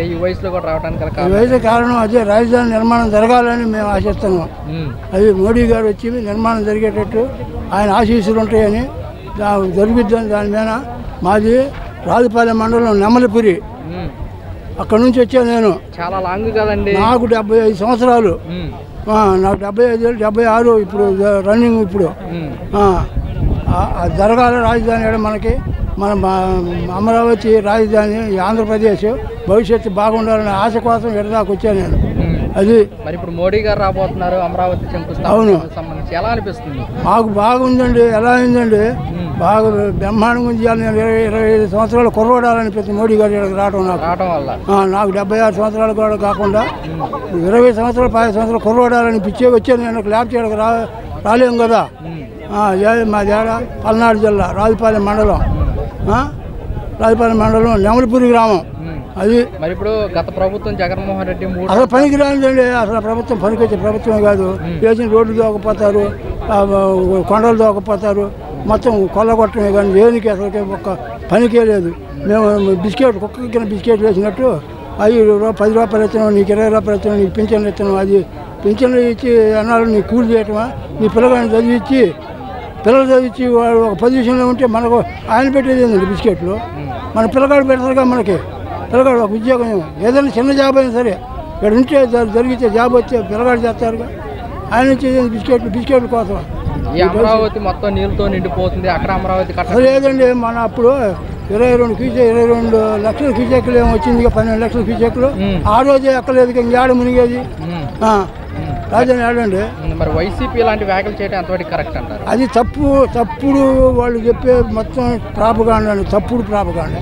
ఈ వయసులో కూడా రావడానికి ఈ వయసు కారణం అదే రాజధాని నిర్మాణం జరగాలని మేము ఆశిస్తున్నాం. అది మోడీ గారు వచ్చి నిర్మాణం జరిగేటట్టు ఆయన ఆశీస్సులు ఉంటాయని జరుగుద్దని దాని మీద మాది రాజుపాలెం మండలం నెమలిపురి. అక్కడ నుంచి వచ్చాను నేను. చాలా లాంగ్ కదండి. నాకు 75 సంవత్సరాలు. నాకు 75 76 ఇప్పుడు రన్నింగ్. ఇప్పుడు జరగాలి రాజధాని మనకి. మన అమరావతి రాజధాని ఆంధ్రప్రదేశ్ భవిష్యత్తు బాగుండాలనే ఆశ కోసం ఎడదాకా వచ్చాను నేను. అది మరి ఇప్పుడు మోడీ గారు రాబోతున్నారు అమరావతి శంకుస్థాపన. అవును, సంబంధించి ఎలా అనిపిస్తుంది? మాకు బాగుందండి. ఎలా అయిందండి, బాగా బ్రహ్మాండంగా ఉంది. నేను 25 సంవత్సరాలు కుర్రోడాలనిపిస్తుంది మోడీ గారు రావడం వల్ల. నాకు 76 సంవత్సరాలు కూడా కాకుండా 20 సంవత్సరాలు 10 సంవత్సరాలు కుర్రోడాలని పిచ్చే వచ్చాను. నేను ల్యాబ్ చేయడానికి రాలేము కదా. మా దేడ పల్నాడు జిల్లా రాజుపాలెం మండలం. రాజుపాలెం మండలం నెమలిపురి గ్రామం. అది మరి ఇప్పుడు గత ప్రభుత్వం జగన్మోహన్ రెడ్డి అసలు పనికి రానిదండి. అసలు ప్రభుత్వం పనికొచ్చే ప్రభుత్వమే కాదు. వేసిన రోడ్లు దోకపోతారు, కొండలు దోకపోతారు, మొత్తం కొల్లగొట్టమే కానీ దేనికి అసలు ఒక్క పనికే లేదు. మేము బిస్కెట్ కుక్కకి బిస్కెట్ వేసినట్టు 5 రూపాయలు 10 రూపాయలు ఇస్తున్నాం, నీకు 20 రూపాయలు ఇస్తున్నాం, నీకు పింఛన్లు ఇస్తున్నాం. అది పింఛన్లు ఇచ్చి అన్నాళ్ళు నీకు కూలి చేయటమా? నీ పిల్లగాడిని చదివించి పిల్లలు చదివించి వాడు ఒక పొజిషన్లో ఉంటే మనకు ఆయన పెట్టేది ఏంటండి బిస్కెట్లు. మన పిల్లగాడు పెడతారుగా మనకి. పిల్లగాడు ఒక ఉద్యోగం ఏదైనా చిన్న జాబ్ అయినా సరే ఇక్కడ ఉంటే జరిగితే జాబ్ వస్తే పిల్లగాడు చేస్తారుగా. ఆయన వచ్చేది బిస్కెట్ల కోసం. ఈ అమరావతి మొత్తం నీళ్ళతో నిండిపోతుంది. అక్కడ అమరావతి లేదండి. మన అప్పుడు 22 లక్షల క్యూసెక్లు ఏమో వచ్చింది, 12 లక్షల క్యూసెక్లు. ఆ రోజే ఎక్కలేదు, ఇంకేడ మునిగేది రాజధాని ఏడండి. మరి వైసీపీ ఇలాంటి వ్యాఖ్యలు చేయడం ఎంతవరకు కరెక్ట్ అంటారు? అది తప్పుడు వాళ్ళు చెప్పే మొత్తం ప్రాపగాండ, తప్పుడు ప్రాపగాండ.